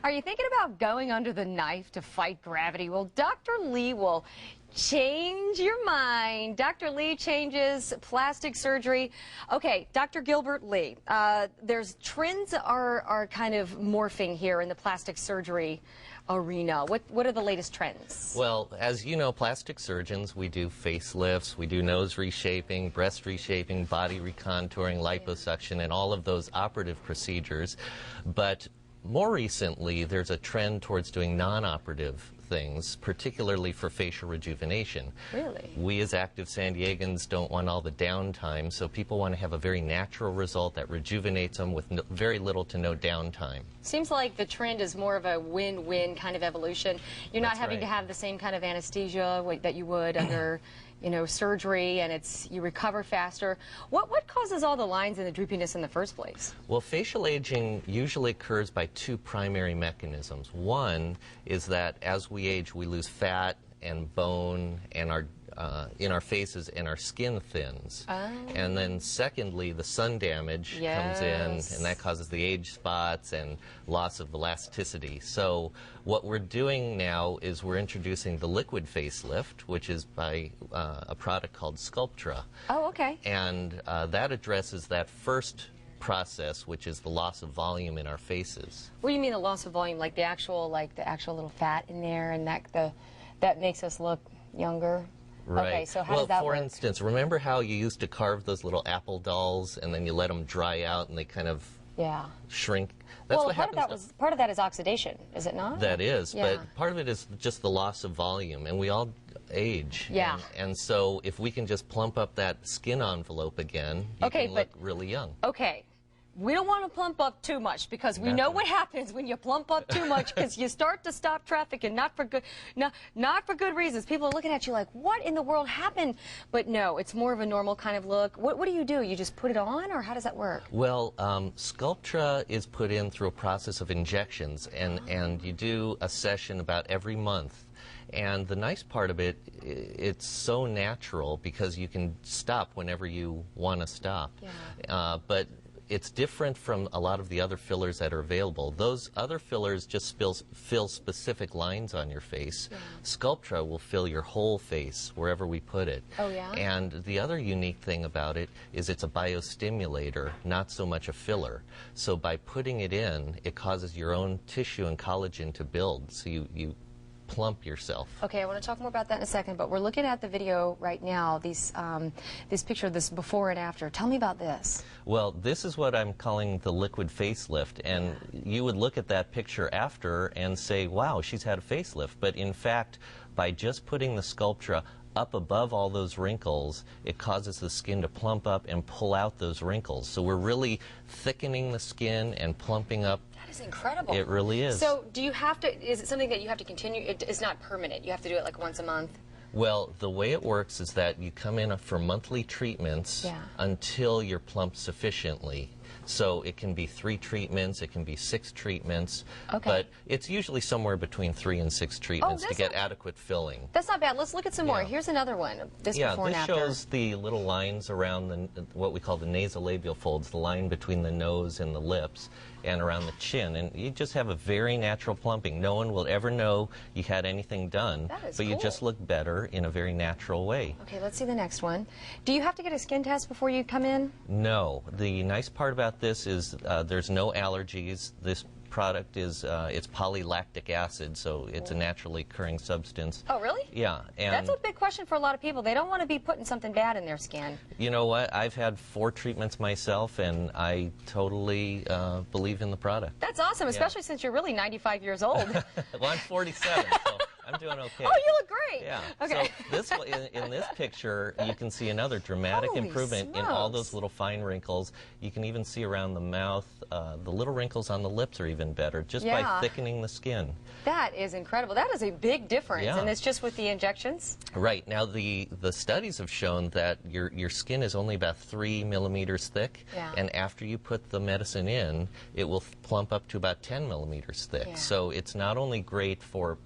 Are you thinking about going under the knife to fight gravity? Well, Dr. Lee will change your mind. Dr. Lee changes plastic surgery. Okay, Dr. Gilbert Lee, there's trends are kind of morphing here in the plastic surgery arena. What are the latest trends? Well, as you know, plastic surgeons, we do facelifts, we do nose reshaping, breast reshaping, body recontouring, liposuction, and all of those operative procedures. But more recently, there's a trend towards doing non-operative things, particularly for facial rejuvenation. Really? We as active San Diegans don't want all the downtime, so people want to have a very natural result that rejuvenates them with very little to no downtime. Seems like the trend is more of a win-win kind of evolution. You're not having right. to have the same kind of anesthesia that you would under surgery, and you recover faster. What causes all the lines and the droopiness in the first place? Well, facial aging usually occurs by two primary mechanisms. One is that as we age, we lose fat and bone and in our faces, and our skin thins. Oh. And then secondly, the sun damage comes in, and that causes the age spots and loss of elasticity. So what we're doing now is we're introducing the liquid facelift, which is by a product called Sculptra. Oh, okay. And that addresses that first process, which is the loss of volume in our faces. What do you mean the loss of volume? Like the actual little fat in there, and that makes us look younger? Right. Okay, so how does that work? For instance, remember how you used to carve those little apple dolls and then you let them dry out and they kind of shrink? That's well, what happens. part of that is oxidation, is it not? That is, but part of it is just the loss of volume, and we all age. Yeah. And so if we can just plump up that skin envelope again, you can look really young. Okay. We don't want to plump up too much, because we know what happens when you plump up too much, because you start to stop traffic, and not for good reasons. People are looking at you like, what in the world happened? But no, it's more of a normal kind of look. What do? You just put it on, or how does that work? Well, Sculptra is put in through a process of injections, and you do a session about every month. And the nice part of it, it's so natural because you can stop whenever you want to stop. Yeah. But it's different from a lot of the other fillers that are available. Those other fillers just fill specific lines on your face. Yeah. Sculptra will fill your whole face wherever we put it. Oh, yeah? And the other unique thing about it is it's a biostimulator, not so much a filler. So by putting it in, it causes your own tissue and collagen to build, so you plump yourself. Okay, I want to talk more about that in a second, but we're looking at the video right now, this picture, this before and after. Tell me about this. Well, this is what I'm calling the liquid facelift, and you would look at that picture after and say, wow, she's had a facelift. But in fact, by just putting the Sculptra up above all those wrinkles, it causes the skin to plump up and pull out those wrinkles. So we're really thickening the skin and plumping up. That is incredible. It really is. So do you have to, is it something that you have to continue? It's not permanent. You have to do it like once a month? Well, the way it works is that you come in for monthly treatments until you're plumped sufficiently. So it can be 3 treatments, it can be 6 treatments, but it's usually somewhere between 3 and 6 treatments to get adequate filling. That's not bad. Let's look at some more. Here's another one. This before and after. This shows the little lines around what we call the nasolabial folds, the line between the nose and the lips, and around the chin. And you just have a very natural plumping. No one will ever know you had anything done, but you just look better in a very natural way. Okay, let's see the next one. Do you have to get a skin test before you come in? No. The nice part about this is there's no allergies. This product is it's polylactic acid, so it's a naturally occurring substance. Oh, really? Yeah. And that's a big question for a lot of people. They don't want to be putting something bad in their skin. You know what? I've had 4 treatments myself, and I totally believe in the product. That's awesome, especially since you're really 95 years old. Well, I'm 47, so I'm doing okay. Oh, you look great. Yeah. Okay. So in this picture, you can see another dramatic improvement in all those little fine wrinkles. You can even see around the mouth. The little wrinkles on the lips are even better just by thickening the skin. That is incredible. That is a big difference. And it's just with the injections? Right. Now, the studies have shown that your skin is only about 3 millimeters thick. Yeah. And after you put the medicine in, it will plump up to about 10 millimeters thick. Yeah. So it's not only great for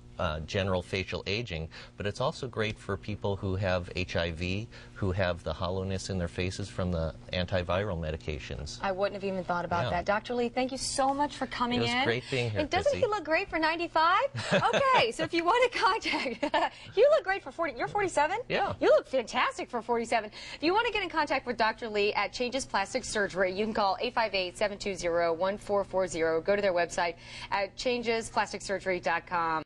general facial aging, but it's also great for people who have HIV, who have the hollowness in their faces from the antiviral medications. I wouldn't have even thought about that. Dr. Lee, thank you so much for coming in. It was great being here, And doesn't he look great for 95? Okay, so if you want to contact, you look great for 40. You're 47? Yeah. You look fantastic for 47. If you want to get in contact with Dr. Lee at Changes Plastic Surgery, you can call 858-720-1440. Go to their website at changesplasticsurgery.com.